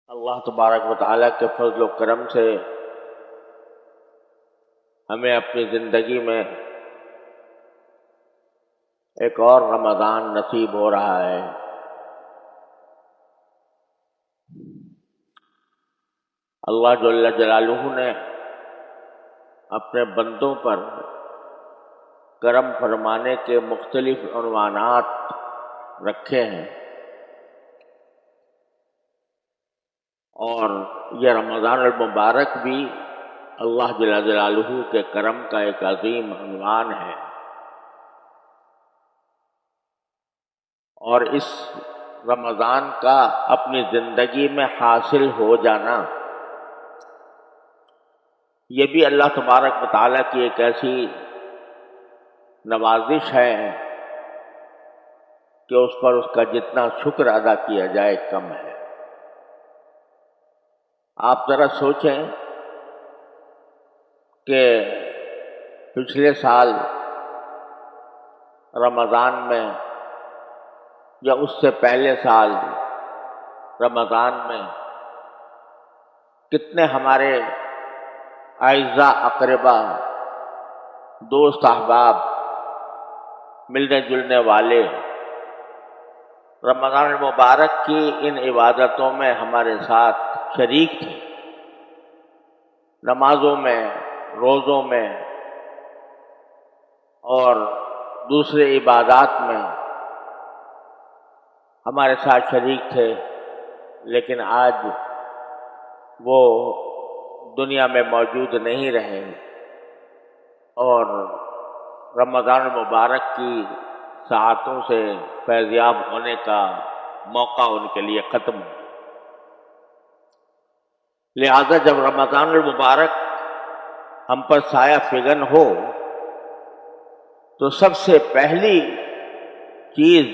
اللہ تبارک و تعالیٰ کے فضل و کرم سے ہمیں اپنی زندگی میں ایک اور رمضان نصیب ہو رہا ہے۔ اللہ جل جلالہ نے اپنے بندوں پر کرم فرمانے کے مختلف عنوانات رکھے ہیں، اور یہ رمضان المبارک بھی اللہ جل جلالہ کے کرم کا ایک عظیم عنوان ہے۔ اور اس رمضان کا اپنی زندگی میں حاصل ہو جانا، یہ بھی اللہ تبارک و تعالیٰ کی ایک ایسی نوازش ہے کہ اس پر اس کا جتنا شکر ادا کیا جائے کم ہے۔ آپ ذرا سوچیں کہ پچھلے سال رمضان میں یا اس سے پہلے سال رمضان میں کتنے ہمارے اعزاء اقربا، دوست احباب، ملنے جلنے والے رمضان المبارک کی ان عبادتوں میں ہمارے ساتھ شریک تھے، نمازوں میں، روزوں میں اور دوسرے عبادات میں ہمارے ساتھ شریک تھے، لیکن آج وہ دنیا میں موجود نہیں رہے اور رمضان المبارک کی ساعتوں سے فیضیاب ہونے کا موقع ان کے لیے ختم ہو۔ لہذا جب رمضان المبارک ہم پر سایہ فگن ہو تو سب سے پہلی چیز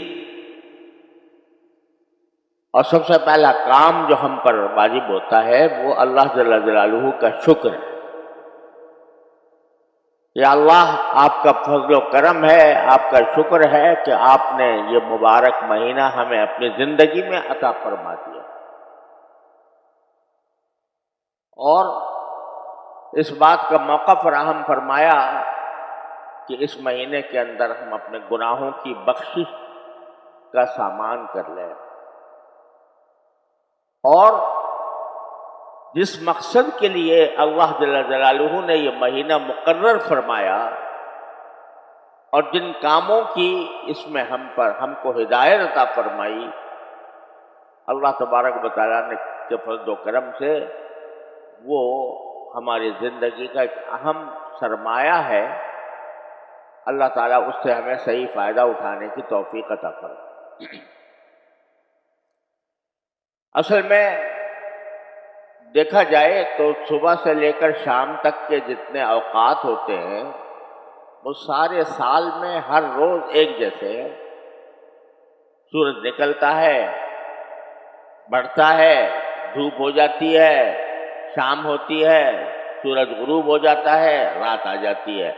اور سب سے پہلا کام جو ہم پر واجب ہوتا ہے وہ اللہ جل جلالہ کا شکر ہے۔ یا اللہ، آپ کا فضل و کرم ہے، آپ کا شکر ہے کہ آپ نے یہ مبارک مہینہ ہمیں اپنی زندگی میں عطا فرما دیا، اور اس بات کا موقع فراہم فرمایا کہ اس مہینے کے اندر ہم اپنے گناہوں کی بخشش کا سامان کر لیں، اور جس مقصد کے لیے اللہ جل جلالہ نے یہ مہینہ مقرر فرمایا اور جن کاموں کی اس میں ہم کو ہدایت عطا فرمائی، اللہ تبارک و تعالیٰ نے کے فضل و کرم سے وہ ہماری زندگی کا ایک اہم سرمایہ ہے۔ اللہ تعالیٰ اس سے ہمیں صحیح فائدہ اٹھانے کی توفیق عطا فرمائے۔ اصل میں دیکھا جائے تو صبح سے لے کر شام تک کے جتنے اوقات ہوتے ہیں وہ سارے سال میں ہر روز ایک جیسے ہیں۔ سورج نکلتا ہے، بڑھتا ہے، دھوپ ہو جاتی ہے، شام ہوتی ہے، سورج غروب ہو جاتا ہے، رات آ جاتی ہے۔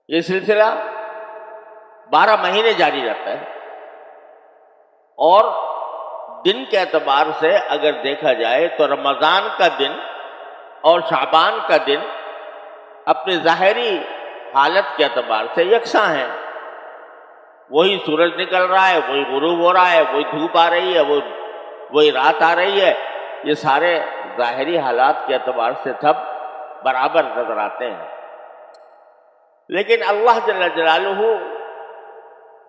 یہ سلسلہ 12 مہینے جاری رہتا ہے، اور دن کے اعتبار سے اگر دیکھا جائے تو رمضان کا دن اور شعبان کا دن اپنی ظاہری حالت کے اعتبار سے یکساں ہیں۔ وہی سورج نکل رہا ہے، وہی غروب ہو رہا ہے، وہی دھوپ آ رہی ہے، وہی رات آ رہی ہے۔ یہ سارے ظاہری حالات کے اعتبار سے سب برابر نظر آتے ہیں، لیکن اللہ جل جلالہ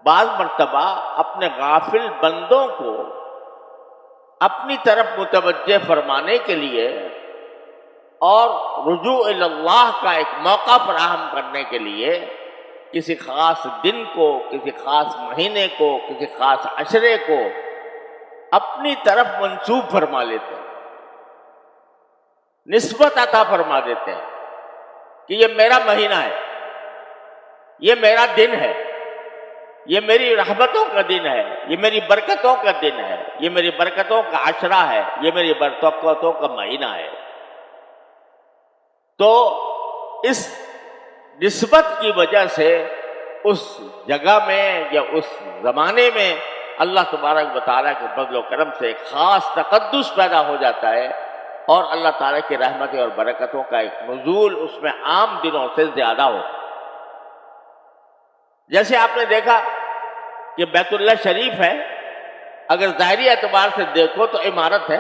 بعض مرتبہ اپنے غافل بندوں کو اپنی طرف متوجہ فرمانے کے لیے اور رجوع الی اللہ کا ایک موقع فراہم کرنے کے لیے کسی خاص دن کو، کسی خاص مہینے کو، کسی خاص عشرے کو اپنی طرف منسوب فرما لیتے ہیں، نسبت عطا فرما دیتے ہیں کہ یہ میرا مہینہ ہے، یہ میرا دن ہے، یہ میری رحمتوں کا دن ہے، یہ میری برکتوں کا دن ہے، یہ میری برکتوں کا عشرہ ہے، یہ میری برکتوں کا مہینہ ہے۔ تو اس نسبت کی وجہ سے اس جگہ میں یا اس زمانے میں اللہ تبارک و تعالیٰ کے فضل و کرم سے ایک خاص تقدس پیدا ہو جاتا ہے اور اللہ تعالیٰ کی رحمتیں اور برکتوں کا ایک نزول اس میں عام دنوں سے زیادہ ہوتا ہے۔ جیسے آپ نے دیکھا کہ بیت اللہ شریف ہے، اگر ظاہری اعتبار سے دیکھو تو عمارت ہے،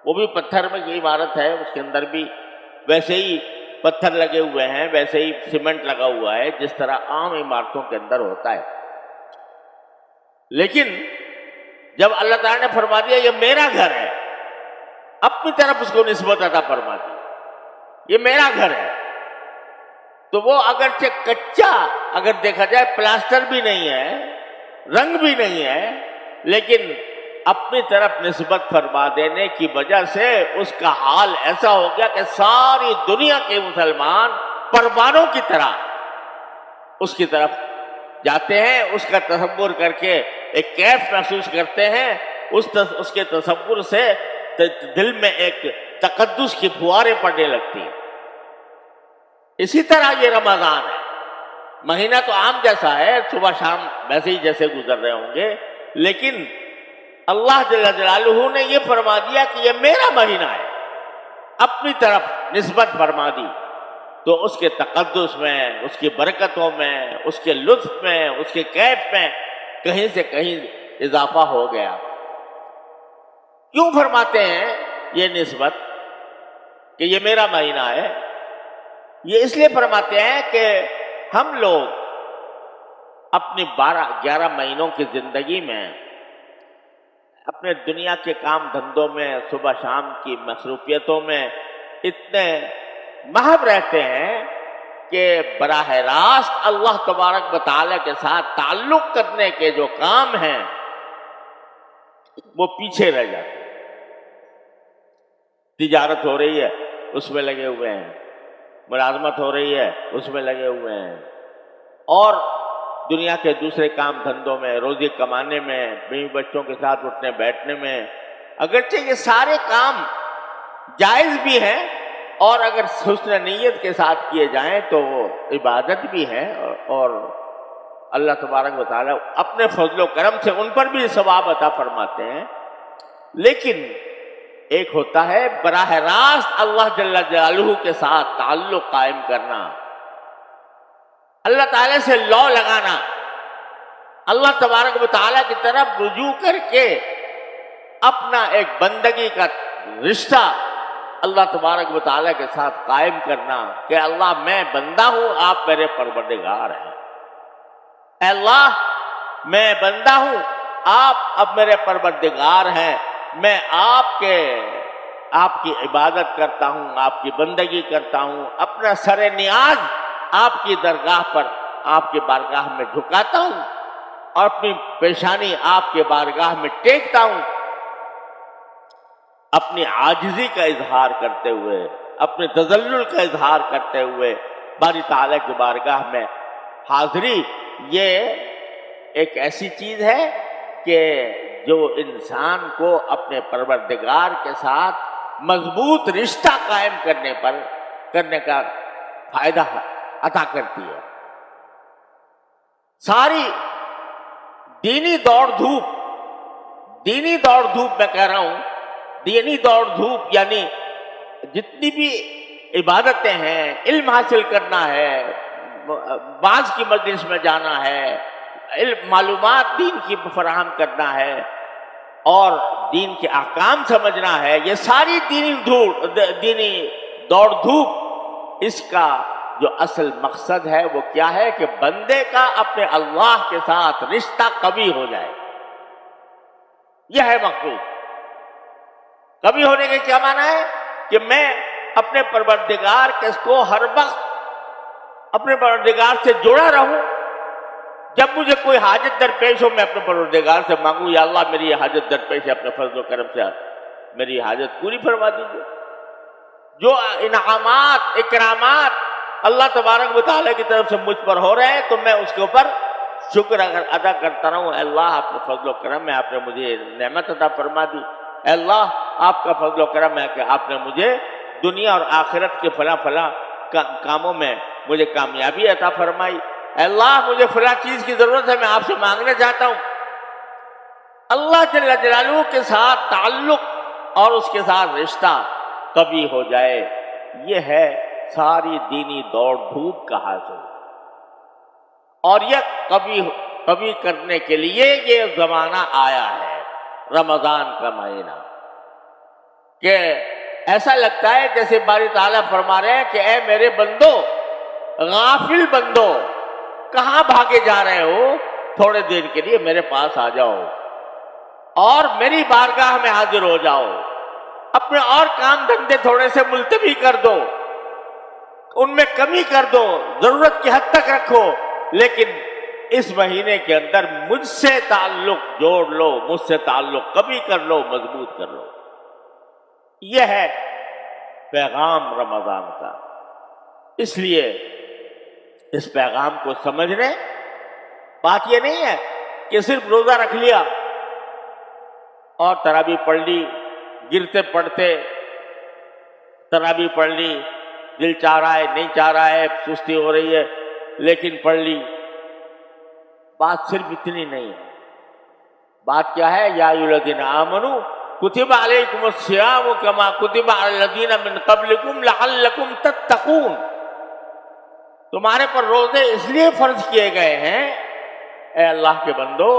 وہ بھی پتھر میں کی عمارت ہے، اس کے اندر بھی ویسے ہی پتھر لگے ہوئے ہیں، ویسے ہی سیمنٹ لگا ہوا ہے جس طرح عام عمارتوں کے اندر ہوتا ہے۔ لیکن جب اللہ تعالیٰ نے فرما دیا یہ میرا گھر ہے، اپنی طرف اس کو نسبت عطا فرما دی، یہ میرا گھر ہے، تو وہ اگرچہ کچا اگر دیکھا جائے، پلاسٹر بھی نہیں ہے، رنگ بھی نہیں ہے، لیکن اپنی طرف نسبت فرما دینے کی وجہ سے اس کا حال ایسا ہو گیا کہ ساری دنیا کے مسلمان پروانوں کی طرح اس کی طرف جاتے ہیں، اس کا تصور کر کے ایک کیف محسوس کرتے ہیں، اس کے تصور سے دل میں ایک تقدس کی فواریں پڑنے لگتی ہیں۔ اسی طرح یہ رمضان ہے، مہینہ تو عام جیسا ہے، صبح شام ویسے ہی جیسے گزر رہے ہوں گے، لیکن اللہ جل جلالہ نے یہ فرما دیا کہ یہ میرا مہینہ ہے، اپنی طرف نسبت فرما دی، تو اس کے تقدس میں، اس کی برکتوں میں، اس کے لطف میں، اس کے کیف میں کہیں سے کہیں اضافہ ہو گیا۔ کیوں فرماتے ہیں یہ نسبت کہ یہ میرا مہینہ ہے؟ یہ اس لیے فرماتے ہیں کہ ہم لوگ اپنی 11 مہینوں کی زندگی میں اپنے دنیا کے کام دھندوں میں، صبح شام کی مصروفیتوں میں اتنے محو رہتے ہیں کہ براہ راست اللہ تبارک و تعالیٰ کے ساتھ تعلق کرنے کے جو کام ہیں وہ پیچھے رہ جاتے ہیں۔ تجارت ہو رہی ہے، اس میں لگے ہوئے ہیں، ملازمت ہو رہی ہے، اس میں لگے ہوئے ہیں، اور دنیا کے دوسرے کام دھندوں میں، روزی کمانے میں، بیوی بچوں کے ساتھ اٹھنے بیٹھنے میں، اگرچہ یہ سارے کام جائز بھی ہیں اور اگر حسن نیت کے ساتھ کیے جائیں تو وہ عبادت بھی ہے، اور اللہ تبارک و تعالیٰ اپنے فضل و کرم سے ان پر بھی ثواب عطا فرماتے ہیں۔ لیکن ایک ہوتا ہے براہ راست اللہ جل جلالہ کے ساتھ تعلق قائم کرنا، اللہ تعالیٰ سے لو لگانا، اللہ تبارک و تعالیٰ کی طرف رجوع کر کے اپنا ایک بندگی کا رشتہ اللہ تبارک و تعالیٰ کے ساتھ قائم کرنا کہ اللہ میں بندہ ہوں، آپ میرے پروردگار ہیں، اے اللہ میں بندہ ہوں، آپ اب میرے پروردگار ہیں، میں آپ کی عبادت کرتا ہوں، آپ کی بندگی کرتا ہوں، اپنا سر نیاز آپ کی درگاہ پر، آپ کی بارگاہ میں جھکاتا ہوں اور اپنی پیشانی آپ کے بارگاہ میں ٹیکتا ہوں، اپنی عاجزی کا اظہار کرتے ہوئے، اپنے تذلل کا اظہار کرتے ہوئے باری تعالیٰ کی بارگاہ میں حاضری۔ یہ ایک ایسی چیز ہے کہ جو انسان کو اپنے پروردگار کے ساتھ مضبوط رشتہ قائم کرنے کا فائدہ عطا کرتی ہے۔ ساری دینی دوڑ دھوپ میں کہہ رہا ہوں، دینی دوڑ دھوپ یعنی جتنی بھی عبادتیں ہیں، علم حاصل کرنا ہے، بعض کی مجلس میں جانا ہے، معلومات دین کی فراہم کرنا ہے اور دین کے احکام سمجھنا ہے، یہ ساری دینی دوڑ دھوپ، اس کا جو اصل مقصد ہے وہ کیا ہے کہ بندے کا اپنے اللہ کے ساتھ رشتہ قوی ہو جائے، یہ ہے مقصود۔ قوی ہونے کے کیا معنی ہے کہ میں اپنے پروردگار کو ہر وقت اپنے پروردگار سے جڑا رہوں، جب مجھے کوئی حاجت درپیش ہو میں اپنے پروردگار سے مانگوں، یا اللہ میری یہ حاجت درپیش ہے، اپنے فضل و کرم سے میری حاجت پوری فرما دیجیے۔ جو انعامات اکرامات اللہ تبارک و تعالیٰ کی طرف سے مجھ پر ہو رہے ہیں تو میں اس کے اوپر شکر ادا کرتا رہوں، اے اللہ آپ کا فضل و کرم ہے، آپ نے مجھے نعمت عطا فرما دی، اے اللہ آپ کا فضل و کرم ہے کہ آپ نے مجھے دنیا اور آخرت کے فلاں کاموں میں مجھے کامیابی عطا فرمائی، اے اللہ مجھے فلاں چیز کی ضرورت ہے، میں آپ سے مانگنا چاہتا ہوں، اللہ جل جلالہ کے ساتھ تعلق اور اس کے ساتھ رشتہ کبھی ہو جائے، یہ ہے ساری دینی دوڑ دھوپ کا حاصل۔ اور یہ کبھی کرنے کے لیے یہ زمانہ آیا ہے، رمضان کا مہینہ، کہ ایسا لگتا ہے جیسے باری تعالیٰ فرما رہے ہیں کہ اے میرے بندو، غافل بندو، کہاں بھاگے جا رہے ہو؟ تھوڑے دیر کے لیے میرے پاس آ جاؤ اور میری بارگاہ میں حاضر ہو جاؤ، اپنے اور کام دھندے تھوڑے سے ملتوی کر دو، ان میں کمی کر دو، ضرورت کی حد تک رکھو، لیکن اس مہینے کے اندر مجھ سے تعلق جوڑ لو، مجھ سے تعلق کبھی کر لو، مضبوط کر لو۔ یہ ہے پیغام رمضان کا۔ اس لیے اس پیغام کو سمجھنے، بات یہ نہیں ہے کہ صرف روزہ رکھ لیا اور تراویح پڑھ لی، گرتے پڑتے تراویح پڑھ لی، دل چاہ رہا ہے نہیں چاہ رہا ہے، سستی ہو رہی ہے لیکن پڑھ لی۔ بات صرف اتنی نہیں ہے، بات کیا ہے؟ یا ایھا الذین آمنوا کتب علیکم الصیام کما کتب علی الذین من قبلکم لعلکم تتقون۔ تمہارے پر روزے اس لیے فرض کیے گئے ہیں اے اللہ کے بندو،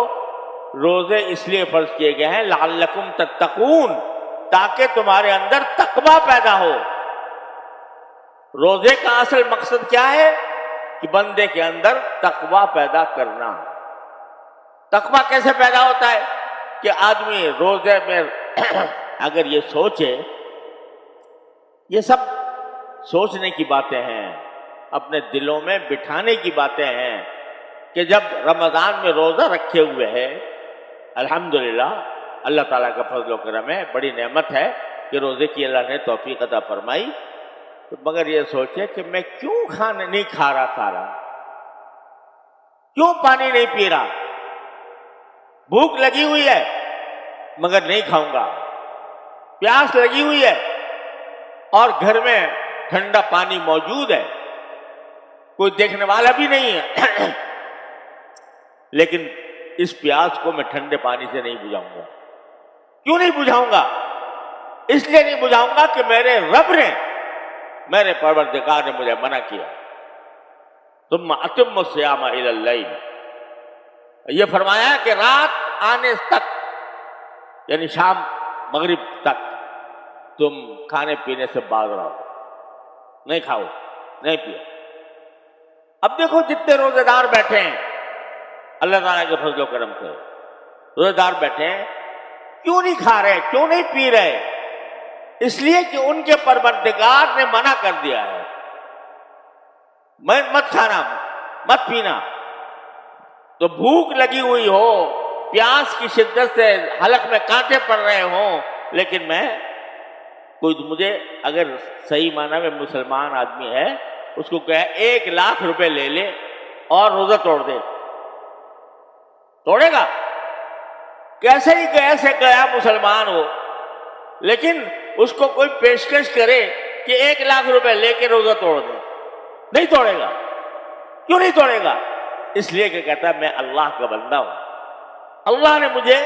روزے اس لیے فرض کیے گئے ہیں لعلکم تتقون، تاکہ تمہارے اندر تقویٰ پیدا ہو۔ روزے کا اصل مقصد کیا ہے؟ کہ بندے کے اندر تقویٰ پیدا کرنا۔ تقویٰ کیسے پیدا ہوتا ہے؟ کہ آدمی روزے میں اگر یہ سوچے، یہ سب سوچنے کی باتیں ہیں، اپنے دلوں میں بٹھانے کی باتیں ہیں کہ جب رمضان میں روزہ رکھے ہوئے ہے، الحمدللہ اللہ تعالیٰ کا فضل و کرم ہے، بڑی نعمت ہے کہ روزے کی اللہ نے توفیق عطا فرمائی، تو مگر یہ سوچے کہ میں کیوں کھانا نہیں کھا رہا، کیوں پانی نہیں پی رہا؟ بھوک لگی ہوئی ہے مگر نہیں کھاؤں گا، پیاس لگی ہوئی ہے اور گھر میں ٹھنڈا پانی موجود ہے، کوئی دیکھنے والا بھی نہیں ہے لیکن اس پیاس کو میں ٹھنڈے پانی سے نہیں بجھاؤں گا۔ کیوں نہیں بجھاؤں گا؟ اس لیے نہیں بجھاؤں گا کہ میرے رب نے، میرے پروردگار نے مجھے منع کیا، ثم اتموا الصیام الی اللیل، یہ فرمایا کہ رات آنے تک، یعنی شام مغرب تک تم کھانے پینے سے باز رہو، نہیں کھاؤ نہیں پیو۔ اب دیکھو جتنے روزے دار بیٹھے ہیں اللہ تعالیٰ کے فضل و کرم سے، روزے دار بیٹھے ہیں، کیوں نہیں کھا رہے، کیوں نہیں پی رہے؟ اس لیے کہ ان کے پروردگار نے منع کر دیا ہے، مت کھانا مت پینا۔ تو بھوک لگی ہوئی ہو، پیاس کی شدت سے حلق میں کانٹے پڑ رہے ہوں، لیکن مجھے اگر صحیح معنی میں مسلمان آدمی ہے، اس کو کہے 1,00,000 روپے لے لے اور روزہ توڑ دے، توڑے گا؟ کیسے ہی کیسے گیا مسلمان ہو، لیکن اس کو کوئی پیشکش کرے کہ 1,00,000 روپے لے کے روزہ توڑ دے، نہیں توڑے گا۔ کیوں نہیں توڑے گا؟ اس لیے کہ کہتا ہے میں اللہ کا بندہ ہوں، اللہ نے مجھے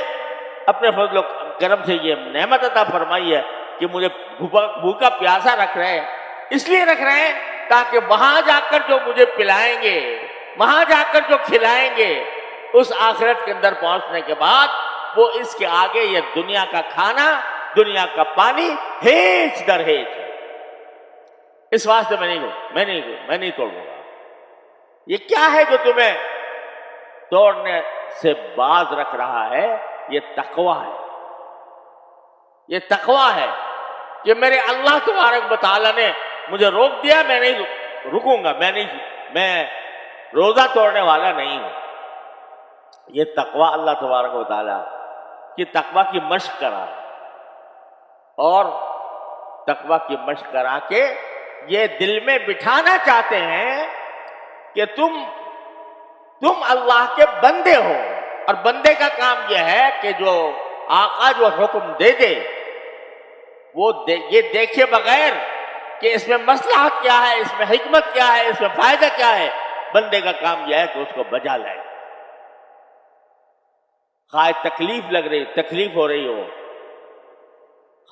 اپنے فضل و کرم سے یہ نعمت عطا فرمائی ہے کہ مجھے بھوکا پیاسا رکھ رہے ہیں، اس لیے رکھ رہے ہیں تاکہ وہاں جا کر جو مجھے پلائیں گے، وہاں جا کر جو کھلائیں گے، اس آخرت کے اندر پہنچنے کے بعد وہ اس کے آگے یہ دنیا کا کھانا، دنیا کا پانی ہیچ در ہیچ ہے۔ اس واسطے میں نہیں توڑوں گا۔ یہ کیا ہے جو تمہیں توڑنے سے باز رکھ رہا ہے؟ یہ تقویٰ ہے، یہ تقویٰ ہے کہ میرے اللہ تبارک و تعالیٰ نے مجھے روک دیا، میں نہیں رکوں گا، میں روزہ توڑنے والا نہیں ہوں۔ یہ تقویٰ اللہ تبارک و تعالیٰ کی تقویٰ کی مشق کرا، اور تقویٰ کی مشق کرا کے یہ دل میں بٹھانا چاہتے ہیں کہ تم اللہ کے بندے ہو، اور بندے کا کام یہ ہے کہ جو آقا جو حکم دے دے وہ یہ دیکھے بغیر کہ اس میں مصلحت کیا ہے، اس میں حکمت کیا ہے، اس میں فائدہ کیا ہے، بندے کا کام یہ ہے کہ اس کو بجا لائے، خواہ تکلیف لگ رہی، تکلیف ہو رہی ہو،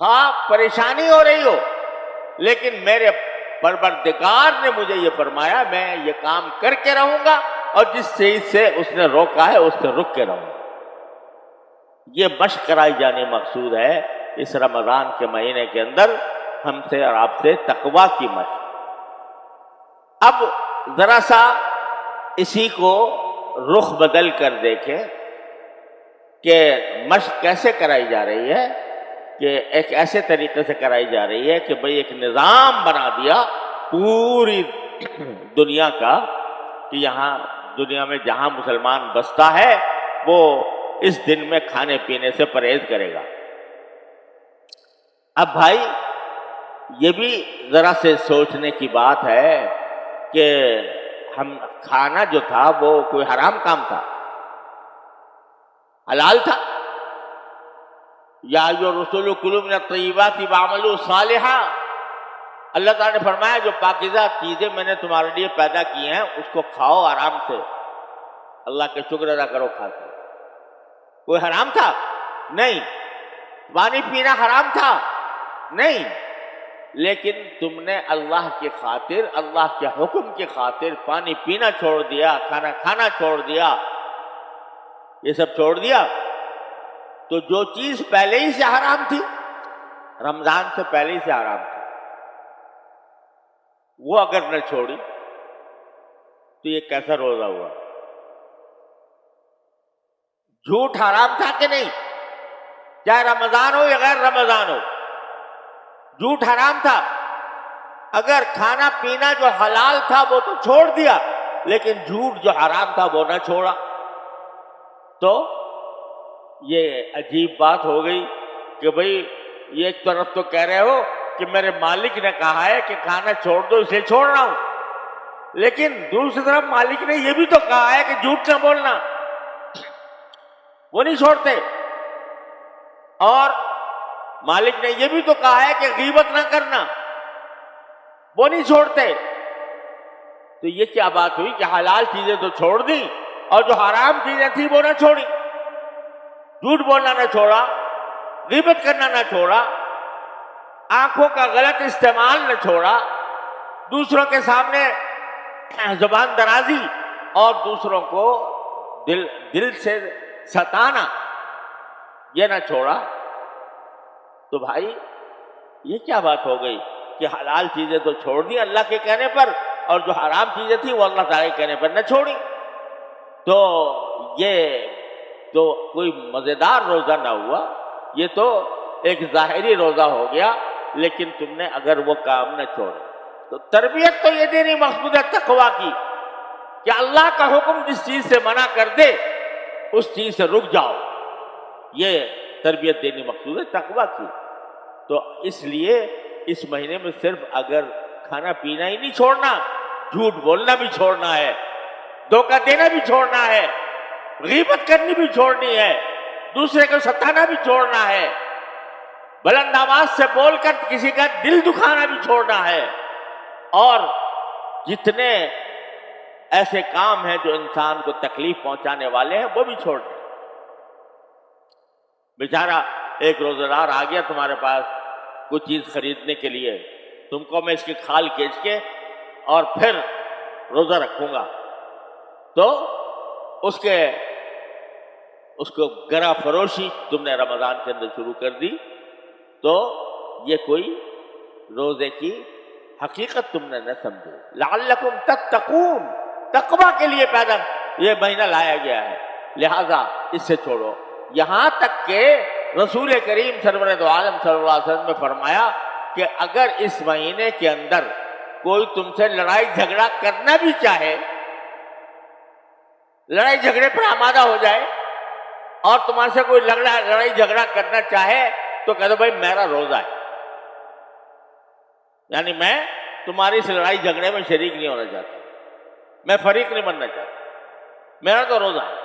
خواہ پریشانی ہو رہی ہو، لیکن میرے پروردگار نے مجھے یہ فرمایا میں یہ کام کر کے رہوں گا، اور جس چیز سے اس نے روکا ہے اس سے رک کے رہوں گا۔ یہ مشق کرائی جانے مقصود ہے اس رمضان کے مہینے کے اندر ہم سے اور آپ سے تقویٰ کی مشق۔ اب ذرا سا اسی کو رخ بدل کر دیکھیں کہ مشق کیسے کرائی جا رہی ہے، کہ ایک ایسے طریقے سے کرائی جا رہی ہے کہ بھئی ایک نظام بنا دیا پوری دنیا کا کہ یہاں دنیا میں جہاں مسلمان بستا ہے وہ اس دن میں کھانے پینے سے پرہیز کرے گا۔ اب بھائی یہ بھی ذرا سے سوچنے کی بات ہے کہ ہم کھانا جو تھا وہ کوئی حرام کام تھا، حلال تھا؟ یا ایھا الرسول کلوا من الطیبات واعملوا صالحا، اللہ تعالیٰ نے فرمایا جو پاکیزہ چیزیں میں نے تمہارے لیے پیدا کی ہیں اس کو کھاؤ آرام سے، اللہ کے شکر ادا کرو کھا کے۔ کوئی حرام تھا؟ نہیں۔ پانی پینا حرام تھا؟ نہیں۔ لیکن تم نے اللہ کی خاطر، اللہ کے حکم کی خاطر پانی پینا چھوڑ دیا، کھانا کھانا چھوڑ دیا، یہ سب چھوڑ دیا، تو جو چیز پہلے ہی سے حرام تھی، رمضان سے پہلے ہی سے حرام تھی، وہ اگر نہ چھوڑی تو یہ کیسا روزہ ہوا؟ جھوٹ حرام تھا کہ نہیں؟ چاہے رمضان ہو یا غیر رمضان ہو، جھوٹ حرام تھا۔ اگر کھانا پینا جو حلال تھا وہ تو چھوڑ دیا، لیکن جھوٹ جو حرام تھا وہ نہ چھوڑا، تو یہ عجیب بات ہو گئی کہ بھئی یہ ایک طرف تو کہہ رہے ہو کہ میرے مالک نے کہا ہے کہ کھانا چھوڑ دو اس لیے چھوڑ رہا ہوں، لیکن دوسری طرف مالک نے یہ بھی تو کہا ہے کہ جھوٹ نہ بولنا، وہ نہیں چھوڑتے، اور مالک نے یہ بھی تو کہا ہے کہ غیبت نہ کرنا، وہ نہیں چھوڑتے۔ تو یہ کیا بات ہوئی کہ حلال چیزیں تو چھوڑ دیں اور جو حرام چیزیں تھیں وہ نہ چھوڑی، جھوٹ بولنا نہ چھوڑا، غیبت کرنا نہ چھوڑا، آنکھوں کا غلط استعمال نہ چھوڑا، دوسروں کے سامنے زبان درازی اور دوسروں کو دل سے ستانا یہ نہ چھوڑا، تو بھائی یہ کیا بات ہو گئی کہ حلال چیزیں تو چھوڑ دی اللہ کے کہنے پر، اور جو حرام چیزیں تھیں وہ اللہ تعالیٰ کے کہنے پر نہ چھوڑی؟ تو یہ تو کوئی مزیدار روزہ نہ ہوا، یہ تو ایک ظاہری روزہ ہو گیا، لیکن تم نے اگر وہ کام نہ چھوڑے تو تربیت تو یہ دینی مقصود ہے تقویٰ کی کہ اللہ کا حکم جس چیز سے منع کر دے اس چیز سے رک جاؤ، یہ تربیت دینی مقصود ہے تقویٰ کی۔ تو اس لیے اس مہینے میں صرف اگر کھانا پینا ہی نہیں چھوڑنا، جھوٹ بولنا بھی چھوڑنا ہے، دھوکہ دینا بھی چھوڑنا ہے، غیبت کرنی بھی چھوڑنی ہے، دوسرے کو ستانا بھی چھوڑنا ہے، بلند آواز سے بول کر کسی کا دل دکھانا بھی چھوڑنا ہے، اور جتنے ایسے کام ہیں جو انسان کو تکلیف پہنچانے والے ہیں وہ بھی چھوڑنا ہے۔ بیچارہ ایک روزہ دار آ گیا تمہارے پاس کچھ چیز خریدنے کے لیے، تم کو میں اس کی کھال کھینچ کے اور پھر روزہ رکھوں گا، تو اس کو گرا فروشی تم نے رمضان کے اندر شروع کر دی، تو یہ کوئی روزے کی حقیقت تم نے نہ سمجھی۔ لعلکم تتقون، تقویٰ کے لیے پیدا یہ مہینہ لایا گیا ہے، لہذا اس سے چھوڑو۔ یہاں تک کہ رسول کریم سرور دو عالم صلی اللہ علیہ وسلم نے فرمایا کہ اگر اس مہینے کے اندر کوئی تم سے لڑائی جھگڑا کرنا بھی چاہے، لڑائی جھگڑے پر آمادہ ہو جائے اور تمہارے سے کوئی لڑائی جھگڑا کرنا چاہے تو کہہ دو بھائی میرا روزہ ہے، یعنی میں تمہاری اس لڑائی جھگڑے میں شریک نہیں ہونا چاہتا، میں فریق نہیں بننا چاہتا، میرا تو روزہ ہے۔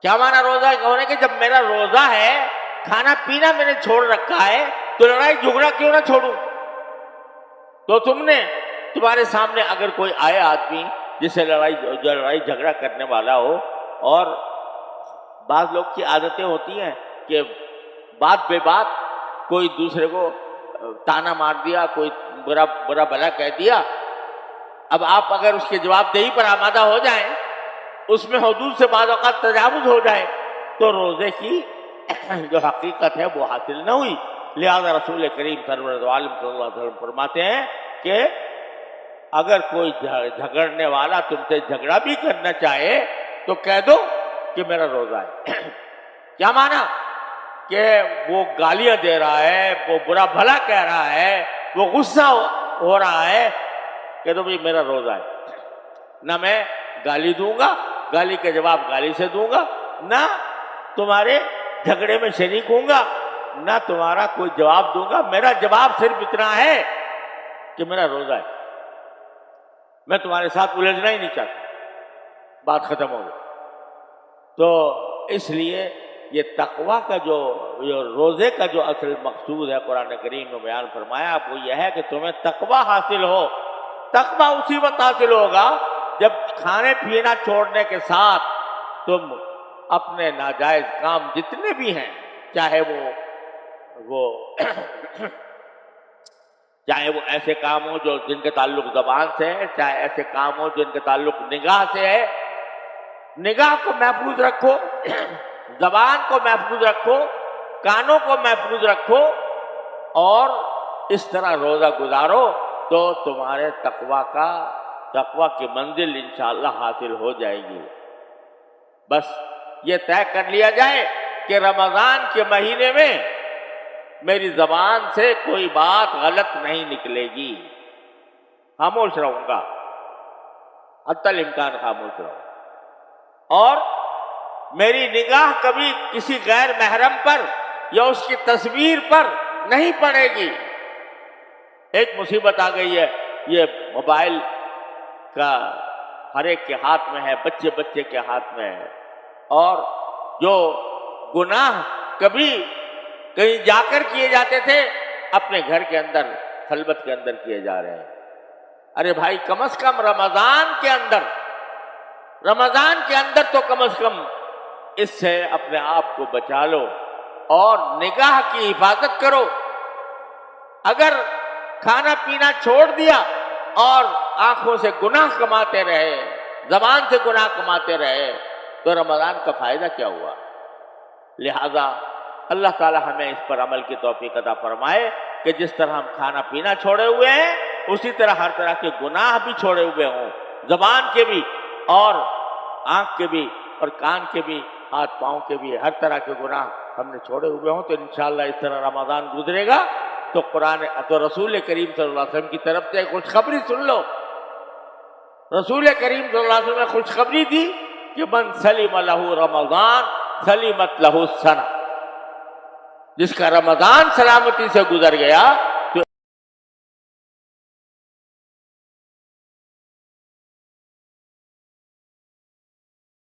کیا مانا روزہ ہونے کے؟ جب میرا روزہ ہے، کھانا پینا میں نے چھوڑ رکھا ہے، تو لڑائی جھگڑا کیوں نہ چھوڑوں؟ تو تمہارے سامنے اگر کوئی آئے آدمی جسے لڑائی جھگڑا کرنے والا ہو اور بعض لوگ کی عادتیں ہوتی ہیں کہ بات بے بات کوئی دوسرے کو تانا مار دیا، کوئی برا بھلا کہہ دیا. اب آپ اگر اس کے جواب دہی پر آمادہ ہو جائیں، اس میں حدود سے بعض اوقات تجاوز ہو جائے، تو روزے کی جو حقیقت ہے وہ حاصل نہ ہوئی. لہذا رسول کریم سرور عالم صلی اللہ علیہ وسلم فرماتے ہیں کہ اگر کوئی جھگڑنے والا تم سے جھگڑا بھی کرنا چاہے تو کہہ دو کہ میرا روزہ ہے. کیا مانا؟ کہ وہ گالیاں دے رہا ہے، وہ برا بھلا کہہ رہا ہے، وہ غصہ ہو رہا ہے، کہ تو بھائی میرا روزہ ہے. نہ میں گالی دوں گا، گالی کے جواب گالی سے دوں گا، نہ تمہارے جھگڑے میں شریک ہوں گا، نہ تمہارا کوئی جواب دوں گا. میرا جواب صرف اتنا ہے کہ میرا روزہ ہے. میں تمہارے ساتھ الجھنا ہی نہیں چاہتا. بات ختم ہو گئی. تو اس لیے یہ تقویٰ کا جو روزے کا جو اصل مقصود ہے قرآن کریم میں بیان فرمایا وہ یہ ہے کہ تمہیں تقویٰ حاصل ہو. تقویٰ اسی وقت حاصل ہوگا جب کھانے پینا چھوڑنے کے ساتھ تم اپنے ناجائز کام جتنے بھی ہیں، چاہے وہ ایسے کام ہو جو جن کے تعلق زبان سے ہے، چاہے ایسے کام ہو جن کے تعلق نگاہ سے ہے. نگاہ کو محفوظ رکھو، زبان کو محفوظ رکھو، کانوں کو محفوظ رکھو، اور اس طرح روزہ گزارو تو تمہارے تقویٰ کی منزل انشاءاللہ حاصل ہو جائے گی. بس یہ طے کر لیا جائے کہ رمضان کے مہینے میں میری زبان سے کوئی بات غلط نہیں نکلے گی. خاموش رہوں گا، حتی الامکان خاموش رہوں گا. اور میری نگاہ کبھی کسی غیر محرم پر یا اس کی تصویر پر نہیں پڑے گی. ایک مصیبت آ گئی ہے، یہ موبائل کا ہر ایک کے ہاتھ میں ہے، بچے کے ہاتھ میں ہے، اور جو گناہ کبھی کہیں جا کر کیے جاتے تھے اپنے گھر کے اندر خلوت کے اندر کیے جا رہے ہیں. ارے بھائی کم از کم رمضان کے اندر تو کم از کم اس سے اپنے آپ کو بچا لو اور نگاہ کی حفاظت کرو. اگر کھانا پینا چھوڑ دیا اور آنکھوں سے گناہ کماتے رہے، زبان سے گناہ کماتے رہے، تو رمضان کا فائدہ کیا ہوا؟ لہذا اللہ تعالی ہمیں اس پر عمل کی توفیق عطا فرمائے کہ جس طرح ہم کھانا پینا چھوڑے ہوئے ہیں اسی طرح ہر طرح کے گناہ بھی چھوڑے ہوئے ہوں، زبان کے بھی اور آنکھ کے بھی اور کان کے بھی، ہاتھ پاؤں کے بھی، ہر طرح کے گناہ ہم نے چھوڑے ہوئے ہوں. تو انشاءاللہ اس طرح رمضان گزرے گا تو رسول کریم صلی اللہ علیہ وسلم کی طرف سے خوشخبری سن لو. رسول کریم صلی اللہ علیہ وسلم نے خوشخبری دی کہ من سلم لہ رمضان سلمت لہ السنہ. جس کا رمضان سلامتی سے گزر گیا